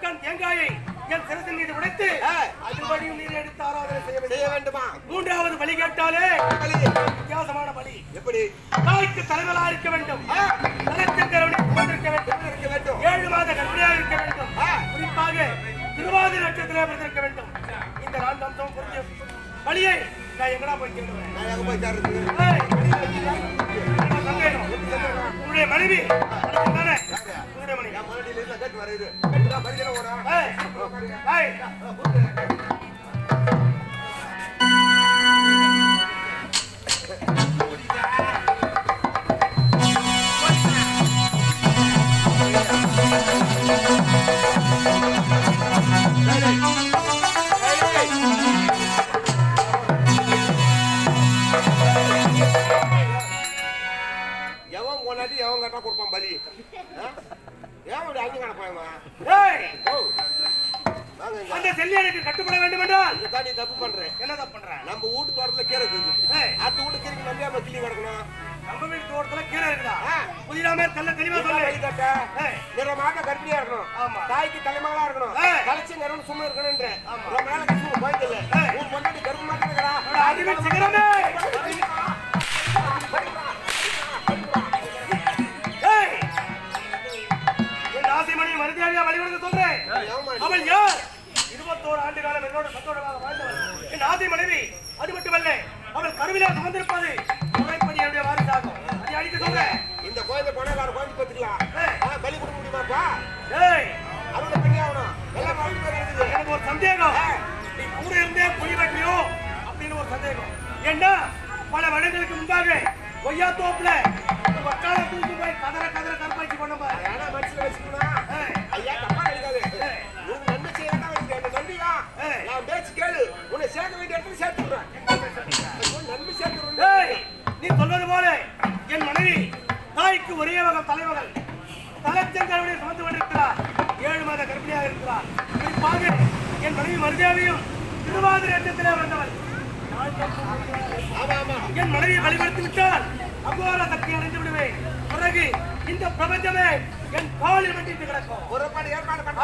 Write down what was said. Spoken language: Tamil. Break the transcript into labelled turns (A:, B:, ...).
A: டன் தேங்காயை என் சிரசின் மீது உடைத்து அதுபடியும் நீர் எடுத்து ஆராதனை செய்ய வேண்டுமா? மூன்றாவது பலி கேட்டாலே வித்தியாசமான பலி. எப்படி? தாய்க்கு தலைவலா இருக்க வேண்டும், இருக்க வேண்டும், 7 மாத கர்ப்பிணியாக இருக்க வேண்டும், குறிப்பாக திருவாதிரை நட்சத்திரத்திலே பிறந்திருக்க வேண்டும். இந்த 4 அம்சம் புரிஞ்ச பலியை நான் எங்கடா போய் கேடுவேன்? உன்னுடைய மனைவி தானே? உன்னுடைய மனைவி எவன் கொண்டாட்டி எவன் கட்டா கொடுப்பான் பலி. அந்த செல்லியனுக்கு கட்டுப்பட வேண்டும் என்றால் நீ தப்பு பண்றேன். என்ன தப்பு பண்ற? நம்ம வீட்டு தோட்டத்துல கீரை இருக்குது, அடுத்த வீட்டு கீரைக்கு நம்ம கிள்ளி கிடக்கணும். நம்ம வீட்டு தோட்டத்துல கீரை இருக்குதா? புதிதாமே தெல்ல தெளிவா சொல்லு. நிறமாக கர்ப்பிணியா இருக்கணும், தாய்க்கு தலைமகளா இருக்கணும், கலைச்சி நிறம் சும்மா இருக்கணும். ரொம்ப நாள் கஷ்டம் போயிட்டு உன் பொண்டாட்டி கர்ப்பமா இருக்கிறா. அறிவின் சிகரமே ஆசைமணி மருதியாக வழிபடுத்த சொல்றேன். அவள் யார்? 21 ஆண்டு காலம் என்னோட சந்தோஷமாக வாழ்ந்தவள் என் ஆசை மனைவி. அது மட்டுமல்ல, அவள் கருவிலே சுமந்திருப்பது முறைப்படி என்னுடைய வாரிசாகும். அதை அடிக்க சொல்றேன். இந்த கோயிலை போனா எல்லாரும் கோயில் பத்துக்கலாம், பலி கொடுக்க முடியுமாப்பா? அவளை பண்ணி ஆகணும். எல்லாம் எனக்கு ஒரு சந்தேகம், நீ கூட இருந்தே புலி வைக்கியோ அப்படின்னு ஒரு சந்தேகம். ஏன்னா பல வருடங்களுக்கு முன்பாக கொய்யா தோப்புல வக்கால தூக்கி போய் கதற கதற கற்பாய்ச்சி பண்ண மனசுல வச்சுக்கணும். ஐயா தப்பா நினைக்காது, நன்மை செய்யறதா வச்சுக்க. நன்றிவா நான் பேச்சு கேளு, உன்னை சேர்க்க வேண்டிய இடத்துல சேர்த்து விடுறேன். நன்மை சேர்த்து நீ சொல்வது போல என் மனைவி தாய்க்கு ஒரே வகை தலைவர்கள் தலைச்சங்கருடைய சுமந்து கொண்டிருக்கிறார். 7 மாத கர்ப்பிணியாக இருக்கிறார். குறிப்பாக என் மனைவி மருதேவியும் திருவாதிரை நட்சத்திரத்திலே வந்தவள். என் மனைவியை வழிபடுத்தி விட்டால் அகோர சக்தி அடைந்து விடுவேன். பிறகு இந்த பிரபஞ்சமே என் காலில் வெட்டிட்டு கிடக்கும். ஒரு படி ஏற்பாடு பண்ண